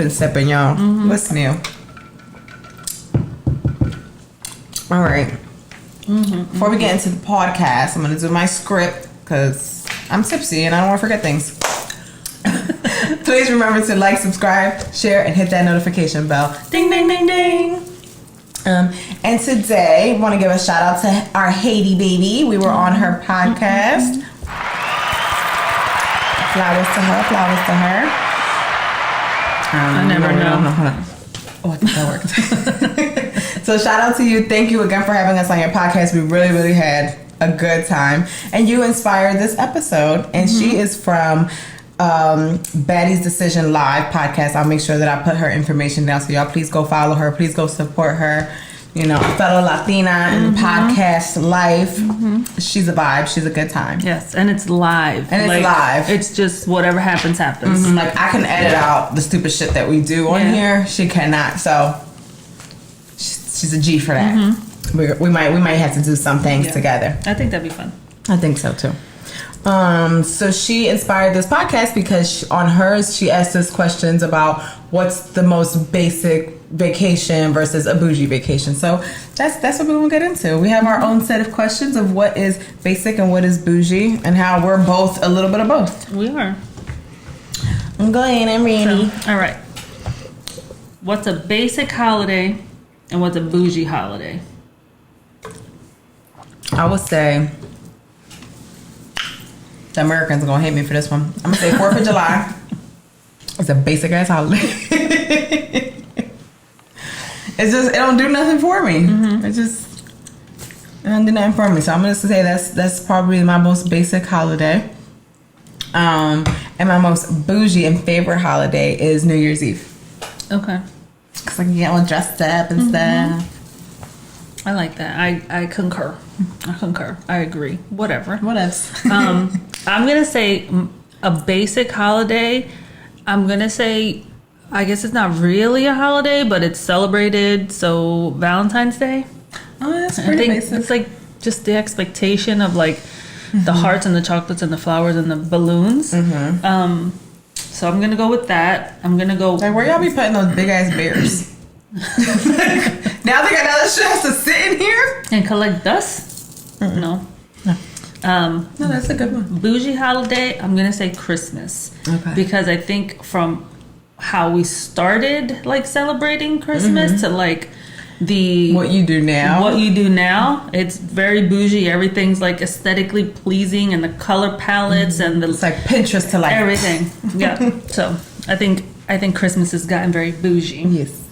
been sipping, y'all? What's new? All right. Before we get into the podcast, I'm going to do my script because I'm tipsy and I don't want to forget things. Please remember to like, subscribe, share, and hit that notification bell. Ding, ding, ding, ding. And today, I want to give a shout out to our Haiti baby. We were on her podcast. Flowers to her, flowers to her. I never know. Hold on. Oh, I think that worked. So shout out to you. Thank you again for having us on your podcast. We really, really had a good time. And you inspired this episode. And she is from Baddie's Decision Live podcast. I'll make sure that I put her information down. So y'all please go follow her. Please go support her. You know, a fellow Latina in podcast life. She's a vibe. She's a good time. Yes, and it's live. And it's live. It's just whatever happens. Like, I can edit out the stupid shit that we do on here. She cannot. So, she's a G for that. We might have to do some things together. I think that'd be fun. I think so, too. So she inspired this podcast because on hers, she asked us questions about what's the most basic vacation versus a bougie vacation. So that's what we're going to get into. We have our own set of questions of what is basic and what is bougie and how we're both a little bit of both. We are. I'm going. I'm ready. So, all right. What's a basic holiday and what's a bougie holiday? I would say the Americans are going to hate me for this one. I'm going to say 4th of July. It's a basic ass holiday. It's just, it don't do nothing for me. It don't do nothing for me. So I'm going to say that's probably my most basic holiday. And my most bougie and favorite holiday is New Year's Eve. Okay. Because I can get all dressed up and stuff. I like that. I concur. I agree. Whatever. What else? I'm going to say a basic holiday. I'm going to say, I guess it's not really a holiday, but it's celebrated. So Valentine's Day. Oh, that's pretty basic. It's like just the expectation of like the hearts and the chocolates and the flowers and the balloons. So I'm going to go with that. I'm going to go. Like, where y'all be putting those big ass bears? Now they got another shit has to sit in here and collect dust? No. No, that's a good one. Bougie holiday, I'm going to say Christmas. Okay. Because I think from how we started like celebrating Christmas to like what you do now, it's very bougie. Everything's like aesthetically pleasing and the color palettes and the, it's like Pinterest to like everything. Yeah. So I think Christmas has gotten very bougie.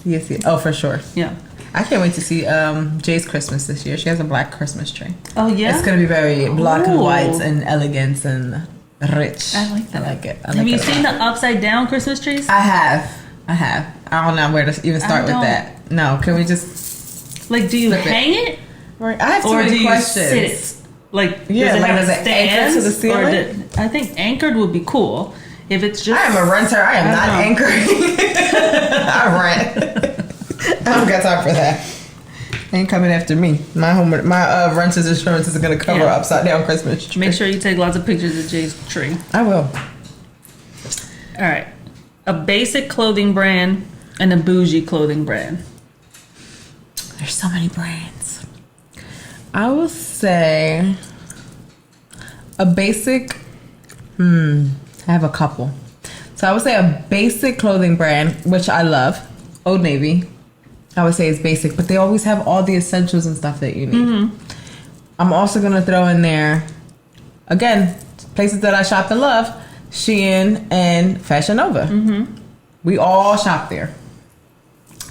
Yes. Oh, for sure. Yeah. I can't wait to see Jay's Christmas this year. She has a black Christmas tree. Oh, yeah? It's going to be very black and white and elegant and rich. I like that. I like it. Have you seen the upside down Christmas trees? I have. I don't know where to even start with that. No, can we just... Like, do you hang it? I have too many questions. Or do you sit it? Like, yeah, does it have a stand? Anchor to the ceiling? I think anchored would be cool. If it's just... I am a renter. I am not anchoring. I rent. I don't got time for that. Ain't coming after me. My renter's insurance is going to cover upside down Christmas tree. Make sure you take lots of pictures of Jay's tree. I will. All right. A basic clothing brand and a bougie clothing brand. There's so many brands. I will say a basic... I have a couple. So I would say a basic clothing brand, which I love. Old Navy. I would say it's basic, but they always have all the essentials and stuff that you need. I'm also going to throw in there, again, places that I shop and love, Shein and Fashion Nova. We all shop there.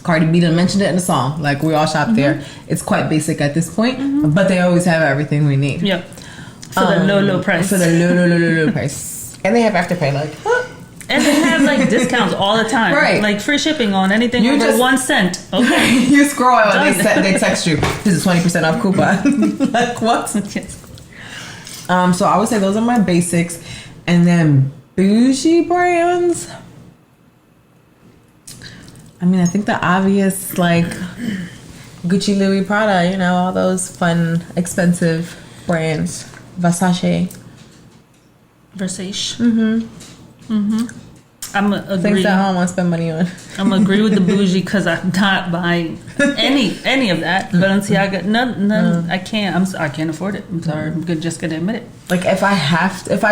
Cardi B done mentioned it in the song. Like, we all shop there. It's quite basic at this point, but they always have everything we need. Yep. For the low price. For the low price. And they have Afterpay, like, and they have like discounts all the time. Right. Like free shipping on anything over 1 cent. Okay. You scroll and they text you, this is 20% off coupon. Like, what? Yes. So I would say those are my basics. And then bougie brands. I mean, I think the obvious, like Gucci, Louis, Prada, you know, all those fun, expensive brands. Versace. I'm agree. Things that I don't want to spend money on. I'm agree with the bougie because I'm not buying any of that. Balenciaga, none. I can't. I can't afford it. I'm sorry. I'm just gonna admit it. Like if I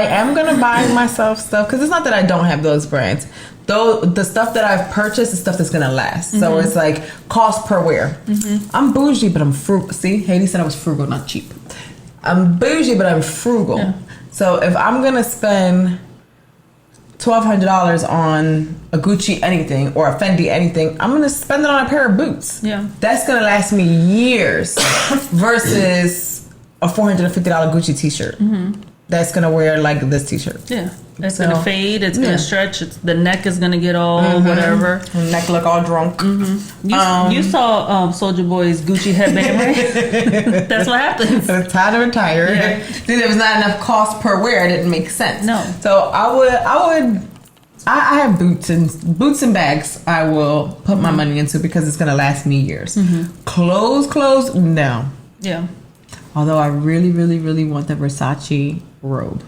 am gonna buy myself stuff, because it's not that I don't have those brands. Though the stuff that I've purchased is stuff that's gonna last. So it's like cost per wear. I'm bougie, but I'm frugal. See, Haiti said I was frugal, not cheap. I'm bougie, but I'm frugal. Yeah. So if I'm gonna spend $1,200 on a Gucci anything or a Fendi anything, I'm gonna spend it on a pair of boots. Yeah, that's gonna last me years versus a $450 Gucci t-shirt. That's gonna wear like this t-shirt. Yeah, it's gonna fade. It's gonna stretch. The neck is gonna get all whatever. The neck look all drunk. You saw Soulja Boy's Gucci headband, right? That's what happens. It was time to retire. Yeah. See, there was not enough cost per wear. It didn't make sense. No. So I have boots and bags. I will put my money into because it's gonna last me years. Clothes, no. Yeah. Although I really, really, really want the Versace robe.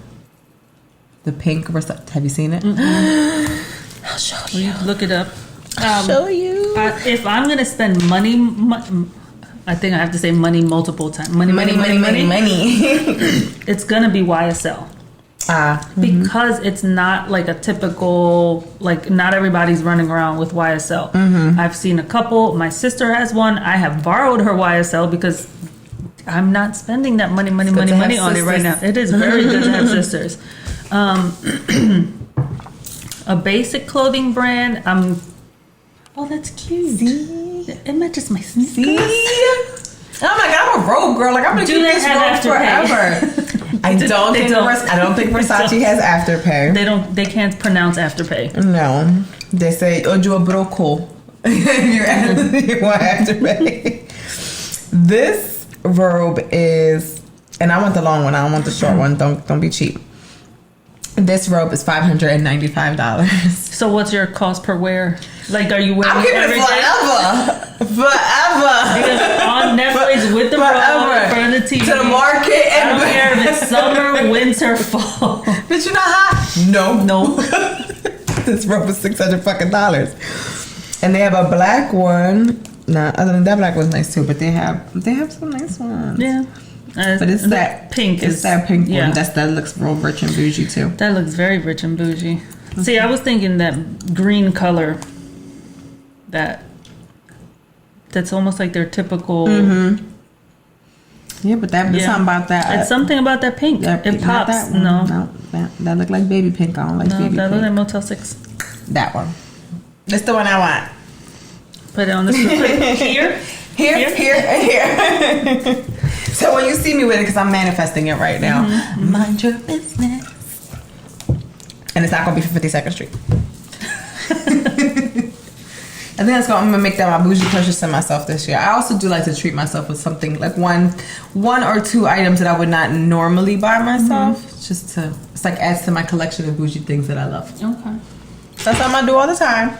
The pink Versace. Have you seen it? I'll show you. Look it up. I'll show you. If I'm going to spend money, I think I have to say money multiple times. Money. It's going to be YSL. Because it's not like a typical, like not everybody's running around with YSL. I've seen a couple. My sister has one. I have borrowed her YSL because I'm not spending that money on it right now. It is very good to have sisters. A basic clothing brand. Oh, that's cute. See? It matches my sneakers. See? Oh my god, I'm a robe girl. Like I'm gonna keep this robe forever. I don't think Versace has Afterpay. They can't pronounce Afterpay. No, they say ojo broco. You want Afterpay. This robe is, and I want the long one. I don't want the short one. Don't be cheap. This robe is $595. So what's your cost per wear? Like, are you wearing I'm keeping it forever. Because on Netflix with the robe in front of the TV. To the market. I don't care if it's summer, winter, fall. Bitch, you not hot? No. This robe is $600 fucking dollars. And they have a black one. Nah, other than that black one's nice too, but they have some nice ones. Yeah. But it's that pink. It's that pink one. That looks real rich and bougie too. That looks very rich and bougie. See, I was thinking that green color. That's almost like their typical. Yeah, but there's something about that. It's something about that pink. It pops. That no, that look like baby pink. I don't like baby pink. That look like Motel 6. That one. That's the one I want. Put it on the screen. Here, and here. So when you see me with it, because I'm manifesting it right now, mind your business. And it's not going to be for 52nd Street. I think I'm going to make that my bougie purchase to myself this year. I also do like to treat myself with something like one or two items that I would not normally buy myself. It's like adds to my collection of bougie things that I love. Okay. That's something I do all the time.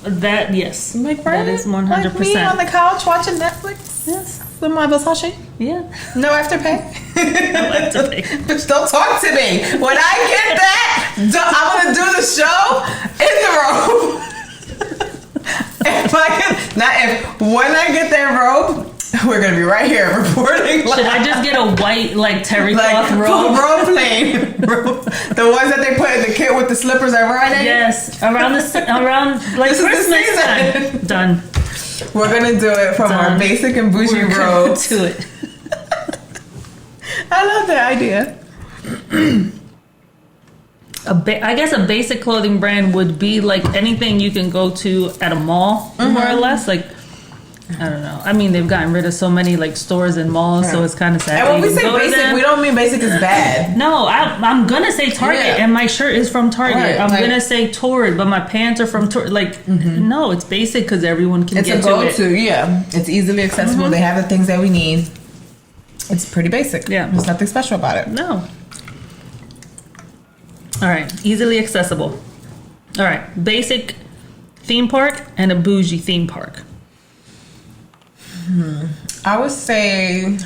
That, yes. Like, right? That is 100%. Like me on the couch watching Netflix. Yes. With my Versace. Yeah. No Afterpay. No Afterpay. Bitch, don't talk to me. When I get that, I'm going to do the show in the robe. When I get that robe, we're going to be right here reporting. Should I just get a white, like, terry cloth robe? Robe plain. The ones that they put in the kit with the slippers are right in? Yes. Around like this Christmas time. Done. We're going to do it from our basic and bougie robes. To it. I love that idea. I guess a basic clothing brand would be like anything you can go to at a mall, more or less. Like, I don't know. I mean, they've gotten rid of so many like stores and malls, so it's kind of sad. And when we say basic, we don't mean basic is bad. No, I'm gonna say Target, and my shirt is from Target. Right, I'm gonna say Torrid, but my pants are from Torrid. Like, no, it's basic because everyone can get to it. It's a go-to, yeah. It's easily accessible. They have the things that we need. It's pretty basic. Yeah, there's nothing special about it. No. All right, easily accessible. All right, basic theme park and a bougie theme park. I would say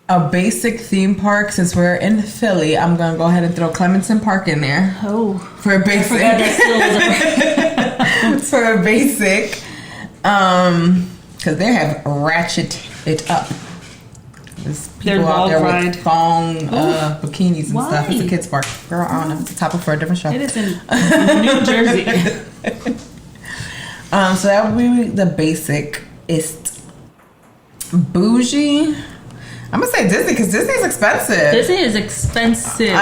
a basic theme park, since we're in Philly, I'm gonna go ahead and throw Clementon Park in there. Oh, for a basic. For a basic, because they have ratchet it up. There's people out there with thong bikinis and stuff. It's a kids park. Girl, I don't know. It's a topic for a different show. It is in New Jersey. So that would be the basic. Boujie. I'm gonna say Disney because Disney's expensive. Disney is expensive.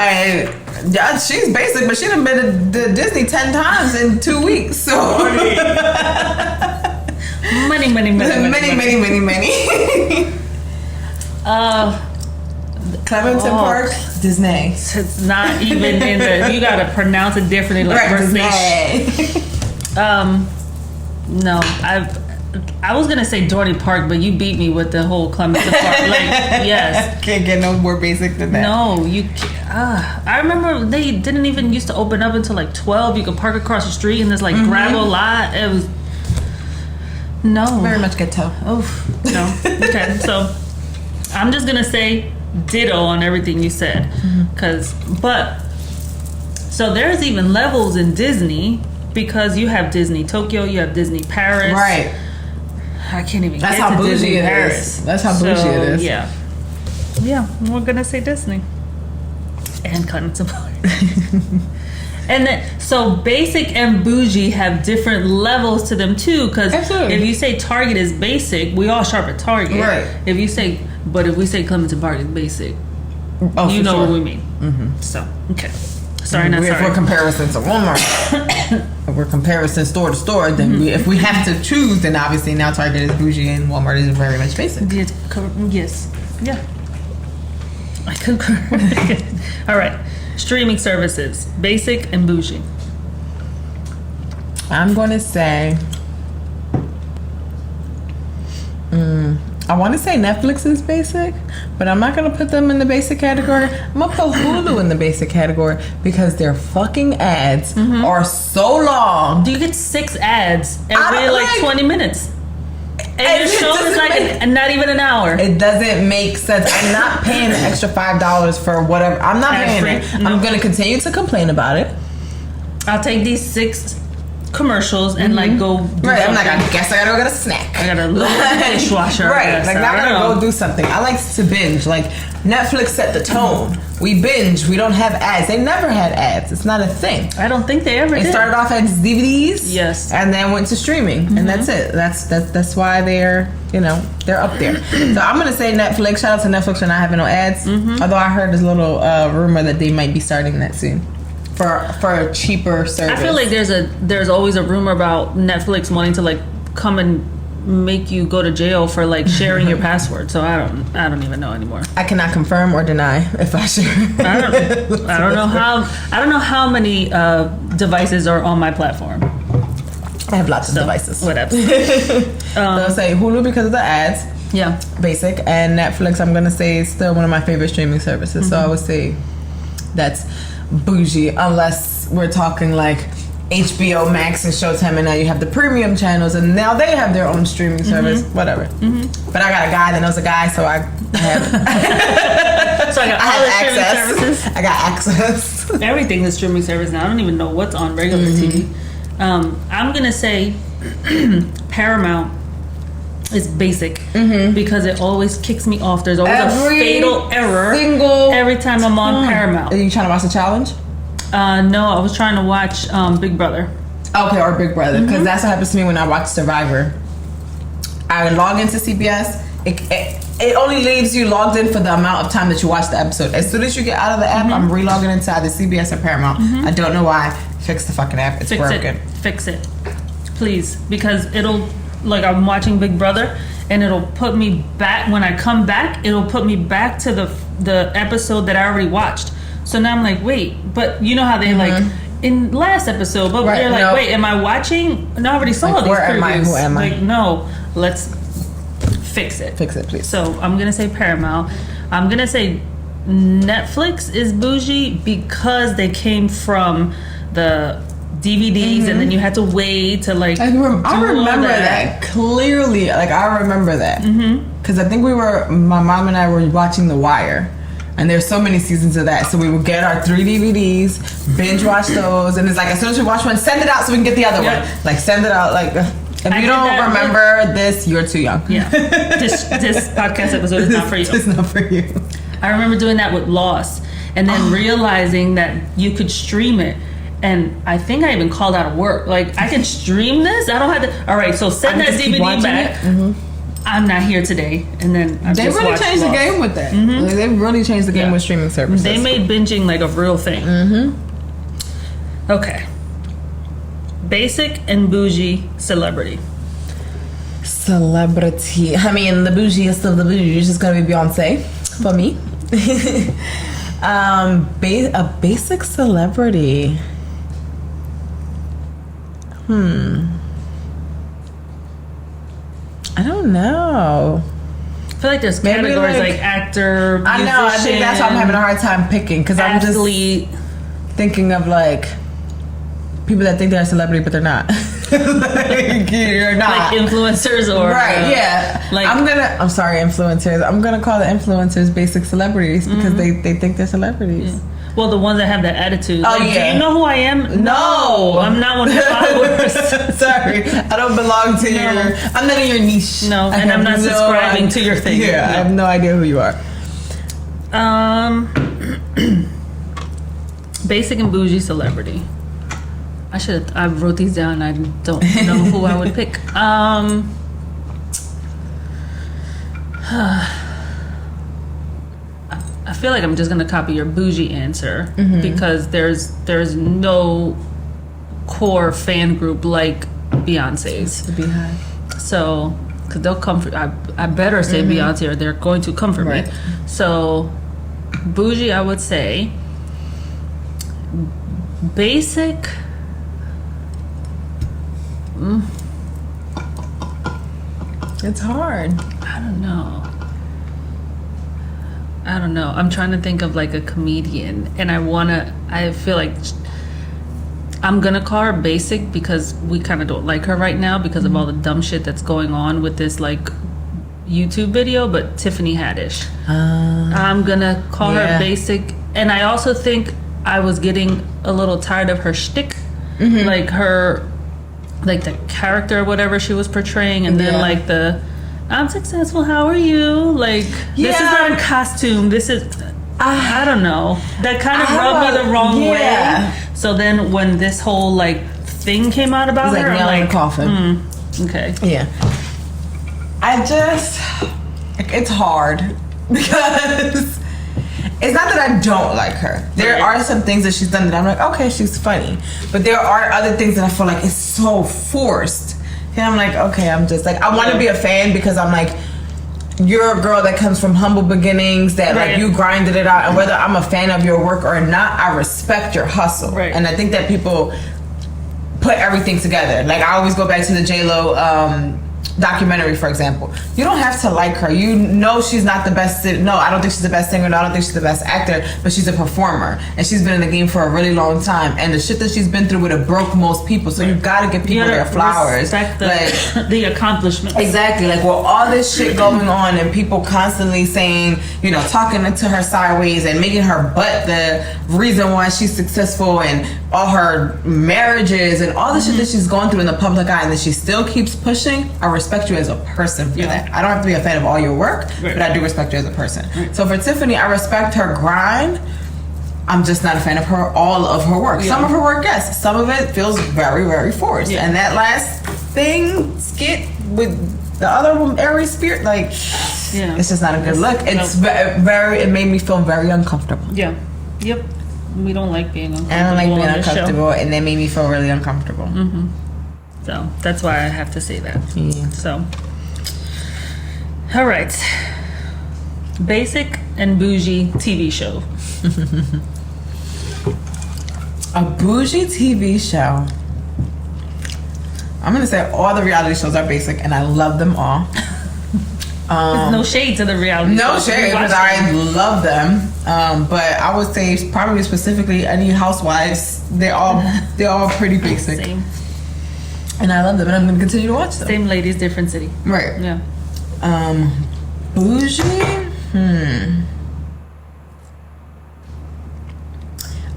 She's basic, but she done been to Disney 10 times in 2 weeks. So money. Clementon Park, Disney. It's not even in the. You gotta pronounce it differently, like Disney. No, I was gonna say Dorney Park, but you beat me with the whole Clementon Park. Like, yes, can't get no more basic than that. No, you. I remember they didn't even used to open up until like 12. You could park across the street in this like gravel lot. It was very much ghetto. Oh no. Okay, so I'm just gonna say ditto on everything you said, so there's even levels in Disney because you have Disney Tokyo, you have Disney Paris, right? I can't even. That's get how to bougie Disney it Paris. is. That's how bougie it is. Yeah, we're gonna say Disney and Clementon Park. And then, so basic and bougie have different levels to them too. Because if you say Target is basic, we all shop at Target. Right. If we say Clementon Park is basic, you know what we mean. Mm-hmm. So okay. Sorry, not sorry. If we're comparison to Walmart, if we're comparison store to store, then if we have to choose, then obviously now Target is bougie and Walmart is very much basic. Yes. Yeah. I concur. All right. Streaming services, basic and bougie. I'm going to say, I want to say Netflix is basic, but I'm not going to put them in the basic category. I'm going to put Hulu in the basic category because their fucking ads are so long. Do you get 6 ads every like 20 minutes? And your show is like not even an hour. It doesn't make sense. I'm not paying the extra $5 for whatever. I'm not paying it. No. I'm going to continue to complain about it. I'll take these 6 commercials and like go do I'm like, I guess I gotta go get a snack. I gotta load the dishwasher. Right, like now I gotta go do something. I like to binge. Like Netflix set the tone. We binge. We don't have ads. They never had ads. It's not a thing. I don't think they ever did. It started off as DVDs. Yes. And then went to streaming. And that's it. That's why they're up there. So I'm gonna say Netflix. Shout out to Netflix for not having no ads. Although I heard this little rumor that they might be starting that soon. For a cheaper service. I feel like there's always a rumor about Netflix wanting to like come and make you go to jail for like sharing your password. So I don't even know anymore. I cannot confirm or deny if I share. I don't know how many devices are on my platform. I have lots of devices. Whatever. I'll say Hulu because of the ads. Yeah. Basic. And Netflix, I'm gonna say, is still one of my favorite streaming services. So I would say that's bougie, unless we're talking like HBO Max and Showtime, and now you have the premium channels, and now they have their own streaming service. Whatever. But I got a guy that knows a guy, so I have. So I got all the streaming services. I got access. Everything's a streaming service now. I don't even know what's on regular TV. I'm gonna say Paramount is basic because it always kicks me off. There's always a fatal error every time I'm on Paramount. Are you trying to watch the challenge? No, I was trying to watch Big Brother. Okay, or Big Brother, because that's what happens to me when I watch Survivor. I log into CBS. It only leaves you logged in for the amount of time that you watch the episode. As soon as you get out of the app, I'm relogging into either CBS or Paramount. I don't know why. Fix the fucking app. It's broken. Fix it, please, because it'll. Like I'm watching Big Brother, and it'll put me back. When I come back, it'll put me back to the episode that I already watched. So now I'm like, wait, but you know how they like in last episode, but they're like, wait, am I watching? No, I already saw these where previews. Am I? Who am I? Like, no, let's fix it. Fix it, please. So I'm gonna say Paramount. I'm gonna say Netflix is bougie because they came from the DVDs, and then you had to wait to like. I remember that clearly. Like I remember that because I think my mom and I were watching The Wire, and there's so many seasons of that. So we would get our 3 DVDs, binge watch those, and it's like as soon as we watch one, send it out so we can get the other one. Like send it out. Like if you don't remember this, you're too young. Yeah, this podcast episode is not for you. It's not for you. I remember doing that with Lost, and then realizing that you could stream it. And I think I even called out of work. Like, I can stream this? I don't have to. All right, so send that DVD back. I'm not here today. And then they really changed the game with that. Like, they really changed the game with streaming services. They made binging like a real thing. Okay. Basic and bougie celebrity. Celebrity. I mean, the bougiest of the bougie is just going to be Beyonce for me. A basic celebrity. I don't know. I feel like there's categories like actor, musician, I know. I think that's why I'm having a hard time picking because I'm just thinking of like people that think they're a celebrity but they're not. Like, you're not. Like influencers or I'm sorry, influencers. I'm gonna call the influencers basic celebrities because they think they're celebrities. Yeah. Well, the ones that have that attitude. Oh, like, do you know who I am? No, I'm not one of your followers. Sorry, I don't belong to your. I'm not in your niche. No, and I'm not subscribing to your thing. Yeah, I have no idea who you are. Basic and bougie celebrity. I wrote these down. I don't know who I would pick. I feel like I'm just gonna copy your bougie answer because there's no core fan group like Beyonce's. The Beehive. So, because they'll come for I better say Beyonce or they're going to come for me. So, bougie, I would say. Basic. It's hard. I don't know. I'm trying to think of like a comedian, and I feel like I'm gonna call her basic because we kind of don't like her right now because of all the dumb shit that's going on with this like YouTube video. But Tiffany Haddish, I'm gonna call her basic, and I also think I was getting a little tired of her shtick, like her, like the character or whatever she was portraying, and then like the I'm successful, how are you? Like, this is not a costume. This is, I don't know. That kind of rubbed me the wrong way. So then when this whole, like, thing came out about her, I'm like, coffin. Okay. Yeah. It's hard because it's not that I don't like her. There are some things that she's done that I'm like, okay, she's funny. But there are other things that I feel like it's so forced. And I'm like, okay, I'm just like, I want to be a fan because I'm like, you're a girl that comes from humble beginnings, that like you grinded it out, and whether I'm a fan of your work or not, I respect your hustle. Right. And I think that people put everything together. Like I always go back to the J-Lo documentary, for example. You don't have to like her. You know she's not the best. No, I don't think she's the best singer. No, I don't think she's the best actor. But she's a performer, and she's been in the game for a really long time. And the shit that she's been through would have broke most people. So you gotta give people their flowers. Respect the accomplishments. Exactly. Like with all this shit going on, and people constantly saying, you know, talking to her sideways and making her butt the reason why she's successful, and all her marriages and all the shit that she's going through in the public eye, and that she still keeps pushing. I respect you as a person for that. I don't have to be a fan of all your work, but I do respect you as a person. So for Tiffany, I respect her grind. I'm just not a fan of all of her work. Some of her work, yes. Some of it feels very, very forced. And that last skit with the other one, Aries Spirit, like, it's just not a good look. It's it made me feel very uncomfortable. Yeah. Yep. We don't like being uncomfortable. I don't like being uncomfortable, and that made me feel really uncomfortable. So that's why I have to say that. So, all right. Basic and bougie TV show. A bougie TV show. I'm gonna say all the reality shows are basic, and I love them all. No shade to the reality. No shade, because I love them. But I would say probably specifically any housewives. They're all pretty basic. Same. And I love them, and I'm going to continue to watch them. Same ladies, different city. Right. Yeah. Boujie.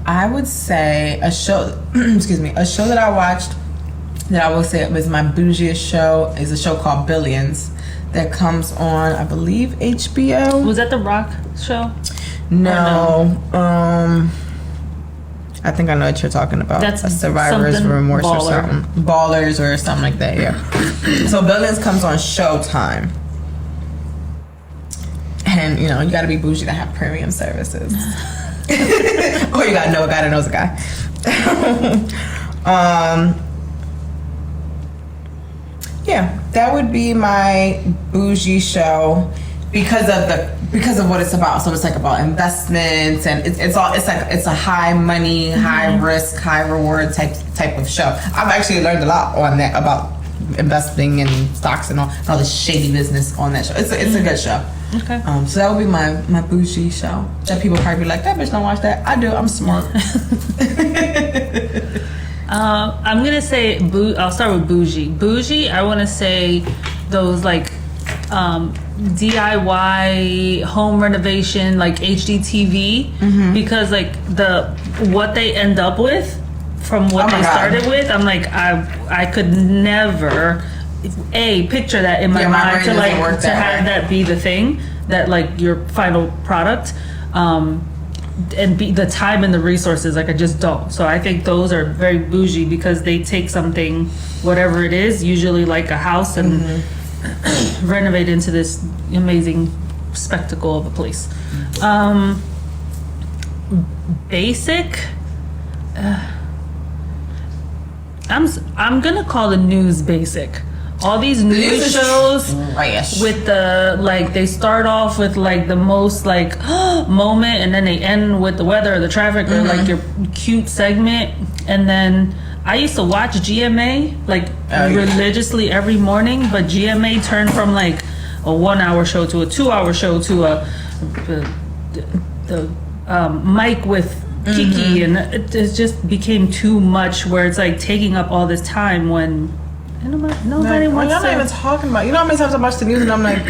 I would say a show. Excuse me. A show that I watched that I will say was my bougiest show is a show called Billions that comes on, I believe, HBO. Was that the Rock show? No. I think I know what you're talking about. That's a Survivor's Remorse or something. Ballers or something like that, yeah. So Billions comes on Showtime. And, you know, you gotta be bougie to have premium services. Or you gotta know a guy that knows a guy. Yeah, that would be my bougie show because of what it's about. So it's like about investments, and it's a high money, high risk, high reward type of show. I've actually learned a lot on that about investing in stocks and all this shady business on that show. It's a good show. Okay. So that would be my bougie show. That people probably be like, that bitch don't watch that. I do. I'm smart. I'm gonna say I'll start with bougie. Bougie, I want to say those like DIY home renovation, like HGTV, because like what they end up with from what they started with, I'm like I could never picture that in my mind to have that be the thing that like your final product. And be the time and the resources, like I just don't. So I think those are very bougie because they take something, whatever it is, usually like a house, and renovate into this amazing spectacle of a place. Basic. I'm gonna call the news basic. All these news shows with they start off with like the most like moment, and then they end with the weather or the traffic or like your cute segment. And then I used to watch GMA religiously every morning, but GMA turned from like a 1 hour show to a 2 hour show to the Mike with Kiki, and it just became too much where it's like taking up all this time when nobody wants to. I'm not even talking about. You know how many times I watch the news and I'm like,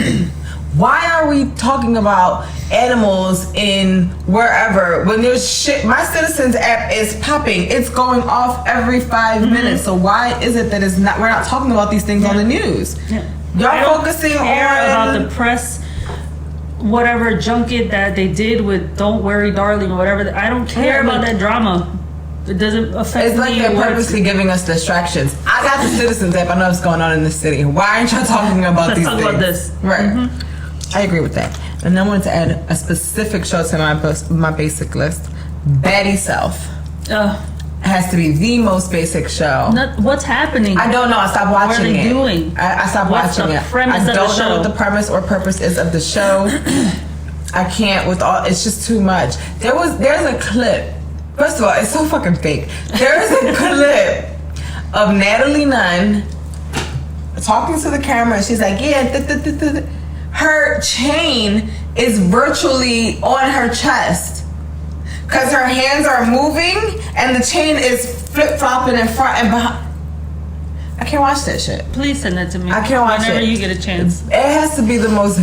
why are we talking about animals in wherever when there's shit? My Citizens app is popping. It's going off every 5 minutes. So why is it that we're not talking about these things on the news? Yeah. Y'all focusing on about the press, whatever junket that they did with "Don't Worry, Darling" or whatever. I don't care about that drama. It doesn't affect me. It's like they're purposely giving us distractions. I got the Citizens app. I know what's going on in the city. Why aren't y'all talking about these things? Let's talk about this. Right. I agree with that. And I wanted to add a specific show to my basic list. Baddie Self. Has to be the most basic show. What's happening? I don't know. I stopped watching it. What are they doing? I stopped watching it. I don't know what the premise or purpose is of the show. I can't with all. It's just too much. There's a clip. First of all, it's so fucking fake. There's a clip of Natalie Nunn talking to the camera, and she's like, yeah, her chain is virtually on her chest because her hands are moving and the chain is flip-flopping in front and behind. I can't watch that shit. Please send it to me. I can't watch whenever it. You get a chance. It has to be the most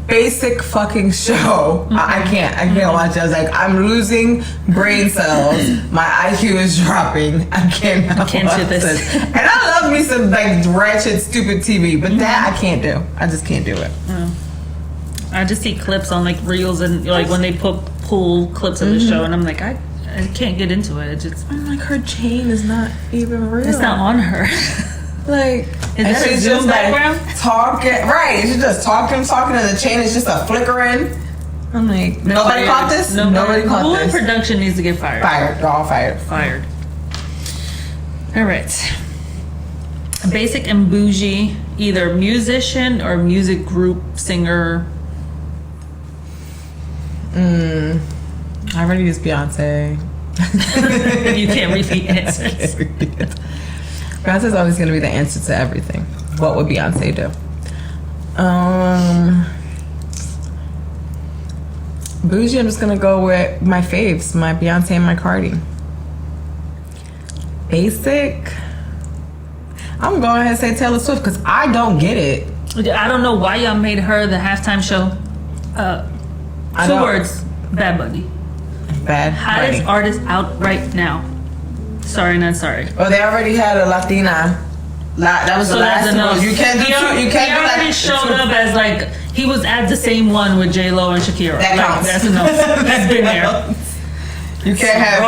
basic fucking show. I can't watch it. I was like, I'm losing brain cells. My IQ is dropping. I can't do this. And I love me some like ratchet, stupid TV, but that I can't do. I just can't do it. I just see clips on like reels and like when they pull clips of the show, and I'm like, I can't get into it. I'm like, her chain is not even real. It's not on her. Like, is that a Zoom background? Like, talking, right? She's just talking, and the chain is just a flickering. I'm like, nobody caught this. Nobody caught this. Who in production needs to get fired? Fired. They're all fired. Fired. All right. Basic and bougie, either musician or music group singer. I already used Beyonce. You can't repeat answers. Beyonce's always going to be the answer to everything. What would Beyonce do? Boujie, I'm just gonna go with my faves, my Beyonce and my Cardi. Basic, I'm going ahead and say Taylor Swift because I don't get it. I don't know why y'all made her the halftime show. Two words: Bad Bunny. Bad Hottest artist out right now. Sorry, not sorry. Oh, they already had a Latina. That was the last one. You can't do two. You can't do that. He already showed up as like he was at the same one with J-Lo and Shakira. That counts. That's enough. That's been there. You can't have a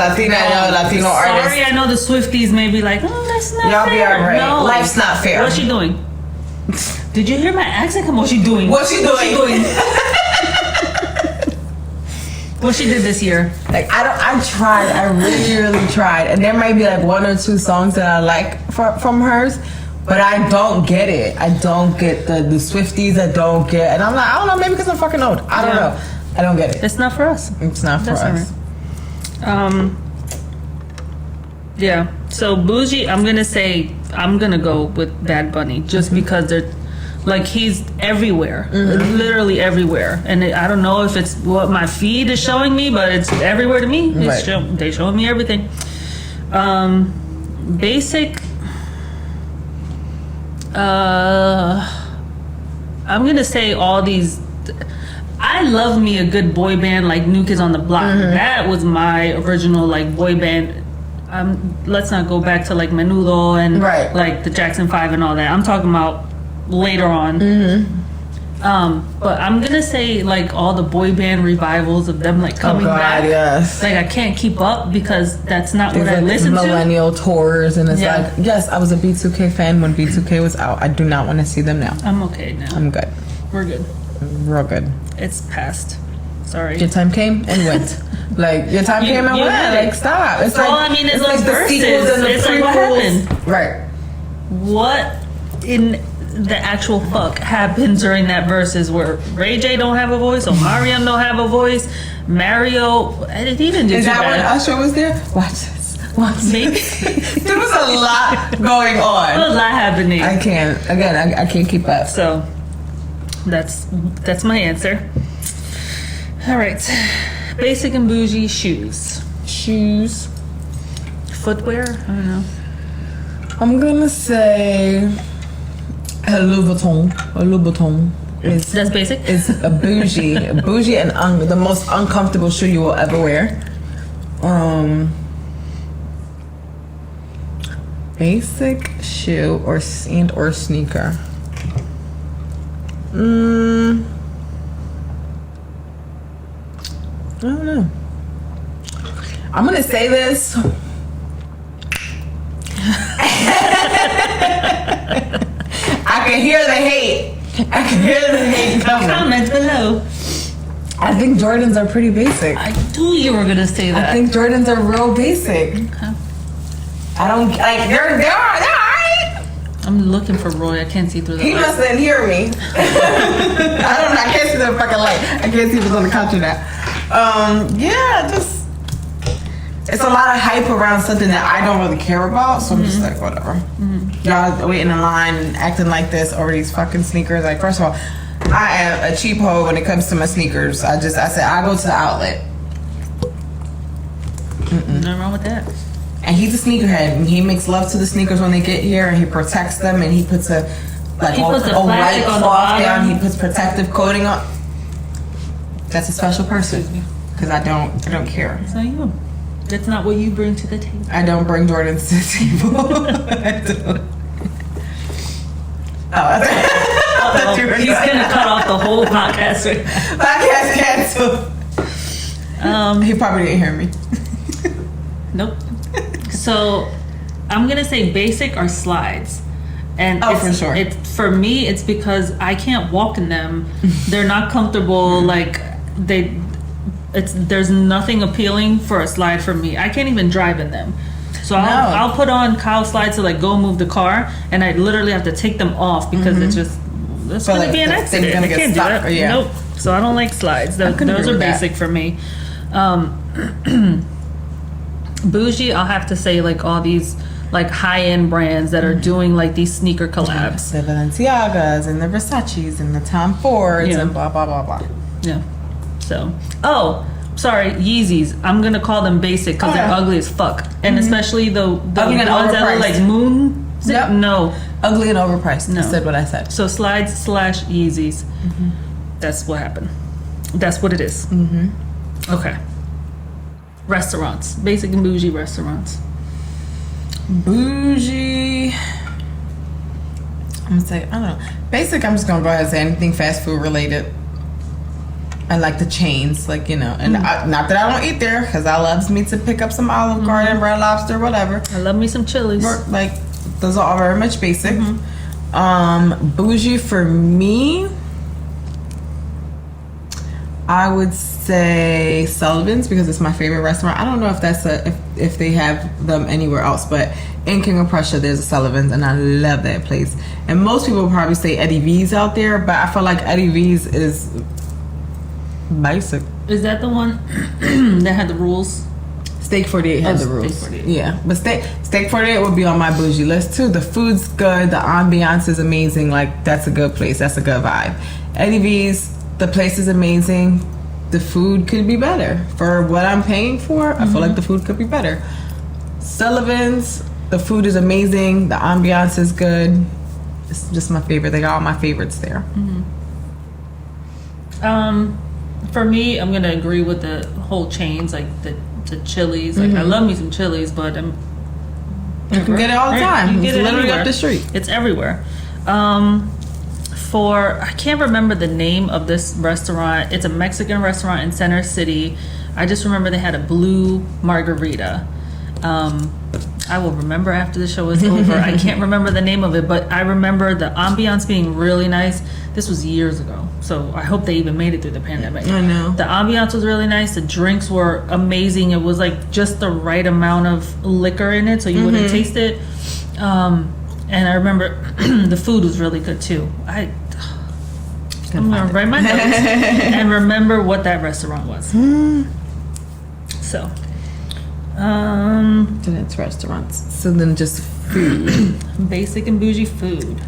Latina and a Latino artist. Sorry, I know the Swifties may be like, oh, that's not Y'all fair. Y'all be alright. No. Life's not fair. What's she doing? Did you hear my accent? Come on, what's she doing? What's she doing? What she did this year? Like I tried. I really tried, and there might be like one or two songs that I like from hers, but I don't get it. I don't get the Swifties. I don't get, and I'm like, I don't know. Maybe because I'm fucking old. I don't know. I don't get it. It's not for us. It's not for us. Right. Yeah. So Boujie, I'm gonna go with Bad Bunny just because they're. Like he's everywhere, literally everywhere, and I don't know if it's what my feed is showing me, but it's everywhere to me. They showing me everything. Basic. I'm gonna say all these. I love me a good boy band like New Kids on the Block. That was my original like boy band. Let's not go back to like Menudo and like the Jackson 5 and all that. I'm talking about later on. But I'm gonna say like all the boy band revivals of them like coming back. Yes. Like I can't keep up because that's not what I listen to. Millennial tours and it's like, yes, I was a B2K fan when B2K was out. I do not want to see them now. I'm okay now. I'm good. We're good. Real good. It's past. Sorry. Your time came and went. Like your time came and went. Like stop. It's all like, I mean is like the verses. It's like what happened. Right. What in the actual fuck happened during that verses where Ray J don't have a voice, Omarion don't have a voice, Mario he didn't do Is too that bad. when Usher was there? Watch this. Watch this. There was a lot going on. There was a lot happening. I can't. Again, I can't keep up. So that's my answer. All right. Basic and Boujie shoes. Footwear? I don't know. I'm gonna say a Louis Vuitton. That's basic. It's a Boujie, and the most uncomfortable shoe you will ever wear. Basic shoe or sneaker. I don't know. I'm gonna say this. I can hear the hate. Coming. Comment below. I think Jordans are pretty basic. I knew you were gonna say that. I think Jordans are real basic. Okay. I don't like. They're alright. I'm looking for Roy. I can't see through the light. He must didn't hear me. I don't know. I can't see the fucking light. I can't see what's on the couch or that. Just. It's a lot of hype around something that I don't really care about, so I'm just like, whatever. Y'all waiting in line and acting like this over these fucking sneakers. Like, first of all, I am a cheap hoe when it comes to my sneakers. I said, I go to the outlet. Nothing wrong with that. And he's a sneakerhead, and he makes love to the sneakers when they get here, and he protects them, and he puts a white cloth down. He puts protective coating on. That's a special person, because I don't care. It's not you. That's not what you bring to the table. I don't bring Jordans to the table. I don't. He's gonna cut off the whole podcast. Podcast canceled. He probably didn't hear me. Nope. So I'm gonna say basic or slides. And for sure. For me, it's because I can't walk in them. They're not comfortable. Like there's nothing appealing for a slide for me. I can't even drive in them. So I'll put on Kyle slides to like go move the car, and I literally have to take them off because it's gonna be an accident. I can't do that. Yeah. Nope. So I don't like slides. Those are basic for me. Boujie, I'll have to say like all these like high-end brands that are doing like these sneaker collabs. The Balenciagas and the Versace's and the Tom Fords and blah blah blah blah. Yeah. So, sorry, Yeezys. I'm gonna call them basic because they're ugly as fuck, and especially the ones that look like moon. Yep. No, ugly and overpriced. No. I said what I said. So slides / Yeezys. That's what happened. That's what it is. Okay. Restaurants, basic and bougie restaurants. Bougie. I'm gonna say, I don't know. Basic, I'm just gonna go ahead and say anything fast food related. I like the chains, like, you know, and not that I don't eat there, because I loves me to pick up some Olive Garden, Red Lobster, whatever. I love me some Chili's. Like, those are all very much basic. Bougie for me, I would say Sullivan's, because it's my favorite restaurant. I don't know if that's if they have them anywhere else, but in King of Prussia there's a Sullivan's, and I love that place. And most people would probably say Eddie V's out there, but I feel like Eddie V's is basic. Is that the one that had the rules? Steak 48 had the rules. Steak 48. Yeah, but Steak 48 would be on my bougie list too. The food's good, the ambiance is amazing. Like, that's a good place, that's a good vibe. Eddie V's, the place is amazing. The food could be better for what I'm paying for. I feel like the food could be better. Sullivan's, the food is amazing. The ambiance is good. It's just my favorite. They got all my favorites there. For me, I'm gonna agree with the whole chains, like the Chili's. Like, I love me some Chili's, but you can get it all the time. It's literally everywhere. up the street. It's everywhere. I can't remember the name of this restaurant. It's a Mexican restaurant in Center City. I just remember they had a blue margarita. I will remember after the show is over. I can't remember the name of it, but I remember the ambiance being really nice. This was years ago, so I hope they even made it through the pandemic. I know. The ambiance was really nice. The drinks were amazing. It was like just the right amount of liquor in it, so you wouldn't taste it. And I remember the food was really good too. I'm gonna write my notes and remember what that restaurant was. So then it's restaurants. So then just food. Basic and bougie food.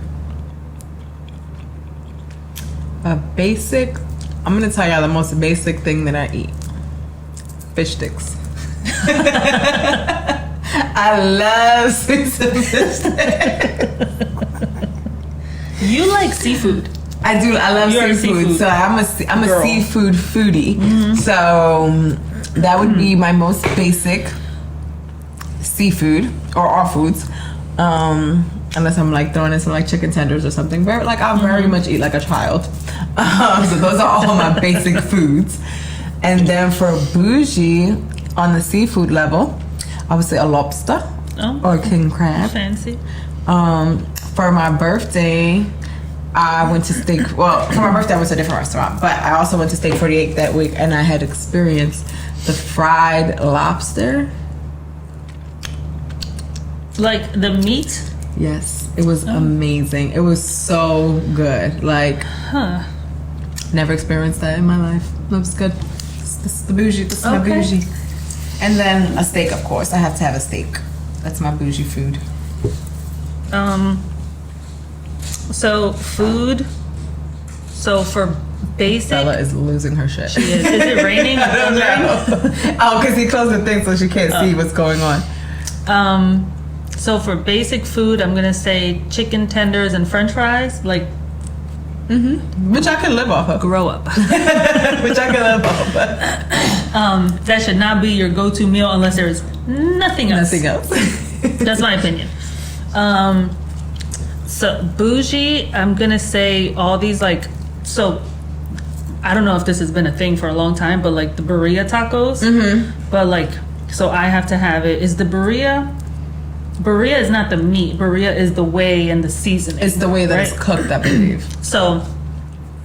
Basic. I'm gonna tell y'all the most basic thing that I eat. Fish sticks. I love fish sticks. You like seafood. I do. I love seafood. So I'm a seafood foodie. So that would be my most basic seafood, or all foods. Unless I'm like throwing in some like chicken tenders or something. I'll very much eat like a child. So those are all my basic foods. And then for bougie, on the seafood level, I would say a lobster or king crab. Fancy. For my birthday, I went to Steak. Well, for my birthday, I went to a different restaurant, but I also went to Steak 48 that week, and I had experienced the fried lobster. Like the meat? Yes, it was amazing. It was so good. Like, never experienced that in my life. That was good. This is the bougie. This is my bougie. And then a steak, of course. I have to have a steak. That's my bougie food. So food. So for basic, Bella is losing her shit. She is. Is it raining? I don't know. Oh, because he closed the thing so she can't see what's going on. So for basic food, I'm gonna say chicken tenders and French fries. Like, which I can live off of. Grow up. Which I can live off of. That should not be your go-to meal unless there's nothing else. Nothing else. That's my opinion. So bougie, I'm gonna say all these like, so I don't know if this has been a thing for a long time, but like the birria tacos. But like, so I have to have it. Is the birria is not the meat. Birria is the way and the seasoning. It's the way that it's cooked, I believe. So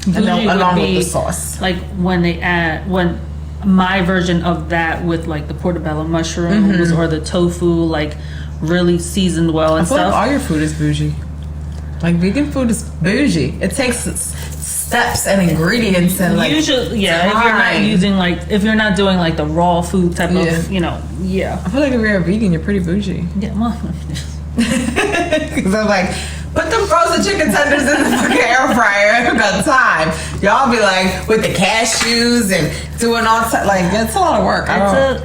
bougie along with the sauce. Like when my version of that with like the portobello mushrooms or the tofu, like really seasoned well and I feel stuff. like all your food is bougie. Like vegan food is bougie. It takes steps and ingredients and like usually, time. if you're not using if you're not doing like the raw food type of, I feel like if you're a vegan, you're pretty bougie. Yeah, well, because I'm like, put them frozen chicken tenders in the fucking air fryer. I don't got time. Y'all be like with the cashews and doing all like it's a lot of work.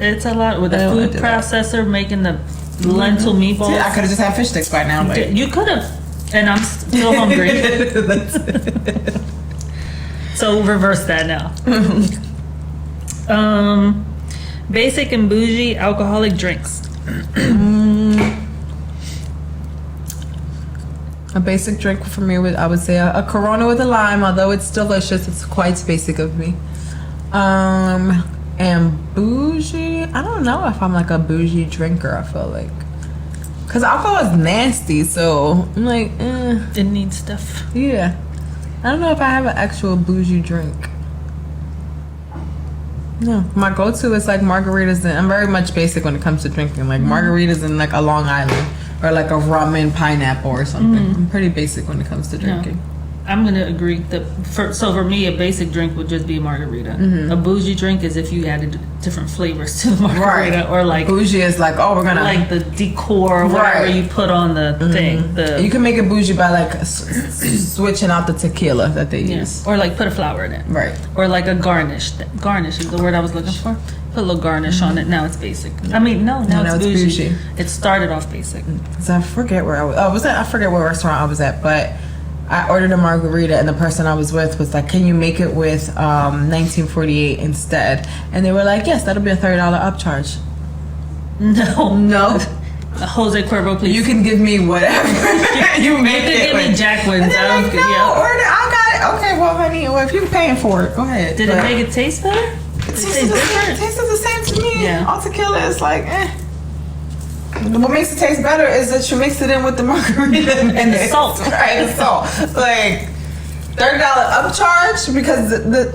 It's a lot with the food processor making the lentil meatballs. I could have just had fish sticks by now. But you could have, and I'm still hungry. So reverse that now. Basic and bougie alcoholic drinks. A basic drink for me I would say a Corona with a lime, although it's delicious. It's quite basic of me. And bougie, I don't know if I'm like a bougie drinker. I feel like because alcohol is nasty, so I'm like, it needs stuff. Yeah, I don't know if I have an actual bougie drink. No, my go-to is like margaritas, and I'm very much basic when it comes to drinking. Like margaritas and like a Long Island. Or like a rum and pineapple or something. I'm pretty basic when it comes to drinking. Yeah. I'm gonna agree that for me a basic drink would just be a margarita. A bougie drink is if you added different flavors to the margarita, or like bougie is like we're gonna like the decor, whatever you put on the thing. You can make it bougie by like switching out the tequila that they use, or like put a flower in it, or like a garnish. Garnish is the word I was looking for. Put a little garnish on it. Now it's basic. I mean, now it's bougie. It started off basic. So I forget where I was. I forget what restaurant I was at, but I ordered a margarita, and the person I was with was like, "Can you make it with 1948 instead?" And they were like, "Yes, that'll be a $30 upcharge." No. Jose Cuervo, please. You can give me whatever you make it. Give me Jack Wins. I don't I got it. Okay, well, honey, if you're paying for it, go ahead. Did it make it taste better? It tastes the same to me. Yeah. All tequila is like, What makes it taste better is that you mix it in with the margarita and the salt. Right, the salt. Like $30 upcharge because the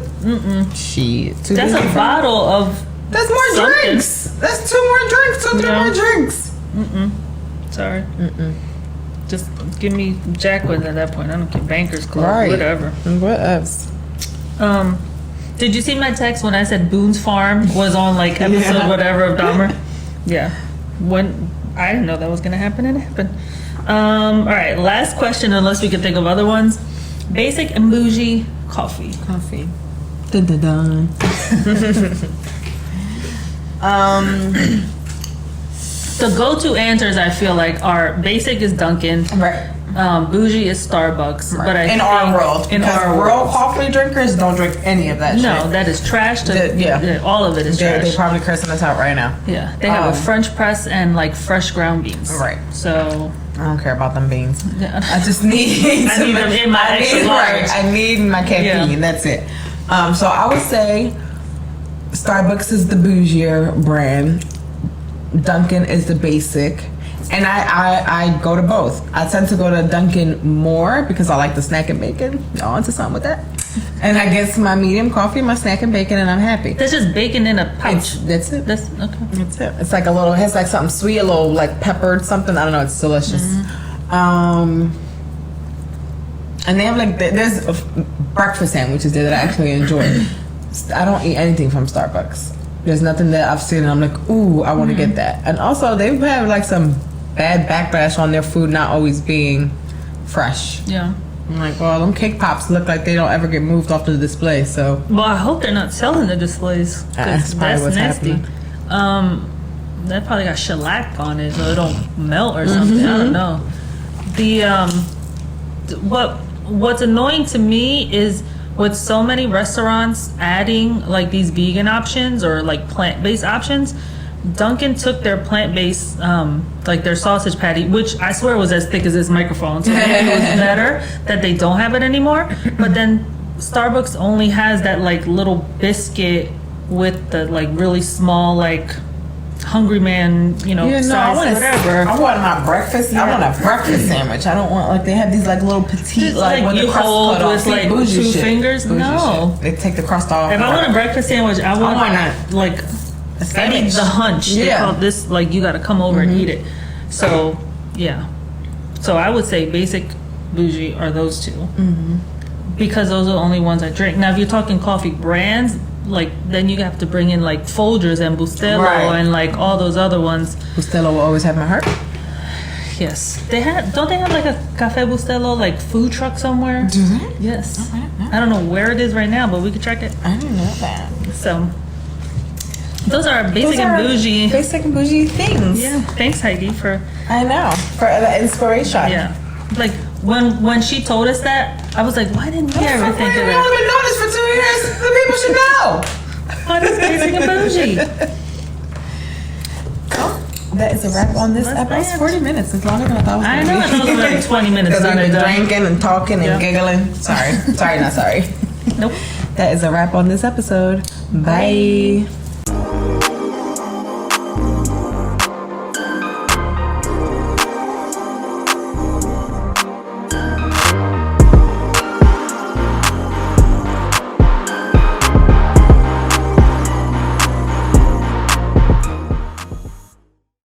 shit. That's a bottle of. That's more something. drinks. That's 2 more drinks. 2 or 3 more drinks. Sorry. Just give me Jack Wins at that point. I don't care. Bankers Club, whatever. What else? Did you see my text when I said Boone's Farm was on like episode whatever of Dahmer? Yeah. When I didn't know that was gonna happen, and it happened. All right, last question, unless we can think of other ones. Basic and bougie coffee. Dun, dun, dun. The go-to answers I feel like are basic is Dunkin'. Right. Bougie is Starbucks, but in our world, coffee drinkers don't drink any of that shit. No, that is trash. All of it is trash. They're probably cursing us out right now. Yeah, they have a French press and like fresh ground beans. Right. So I don't care about them beans. Yeah. I just need. I need them in my extra large. I need my caffeine. Yeah. That's it. So I would say Starbucks is the bougier brand. Dunkin' is the basic. And I go to both. I tend to go to Dunkin' more because I like the snack and bacon. Y'all into something with that? And I get my medium coffee, my snack and bacon, and I'm happy. That's just bacon in a pouch. That's it. That's okay. That's it. It's like a little. It has like something sweet, a little like peppered something. I don't know. It's delicious. And they have like there's breakfast sandwiches there that I actually enjoy. I don't eat anything from Starbucks. There's nothing that I've seen and I'm like, ooh, I want to get that. And also they've had like some bad backlash on their food not always being fresh. Yeah. I'm like, well, them cake pops look like they don't ever get moved off the display, so. Well, I hope they're not selling the displays. That's probably what's nasty. Happening. That probably got shellac on it so it don't melt or something. I don't know. What's annoying to me is with so many restaurants adding like these vegan options or like plant-based options, Dunkin' took their plant-based, like their sausage patty, which I swear was as thick as this microphone, so maybe it was better that they don't have it anymore. But then Starbucks only has that like little biscuit with the like really small like Hungry Man, size, whatever. I want my breakfast. Yeah. I want a breakfast sandwich. I don't want like they have these like little petite like when the crust hold cut with off. like Bougie two shit. fingers. Bougie No, shit. They take the crust off. If I want a breakfast sandwich, I want like I need the hunch. Yeah. They call this like you got to come over and eat it. So yeah, so I would say basic, bougie are those two. because those are the only ones I drink. Now, if you're talking coffee brands, like then you have to bring in like Folgers and Bustelo and like all those other ones. Bustelo will always have my heart. Yes, don't they have like a Cafe Bustelo like food truck somewhere? Do they? Yes. Okay. I don't know where it is right now, but we could check it. I didn't know that. So those are basic and bougie. Basic and bougie things. Yeah. Thanks, Heidi, for. I know, for the inspiration. Yeah. Like when she told us that, I was like, why didn't we ever think of that? We've only been doing this for 2 years. The people should know. What is basic and bougie? That is a wrap on this episode. It's 40 minutes. It's longer than I thought it was. I know. I thought it was like 20 minutes. Because we've been drinking and talking and giggling. Sorry. Not sorry. Nope. That is a wrap on this episode. Bye.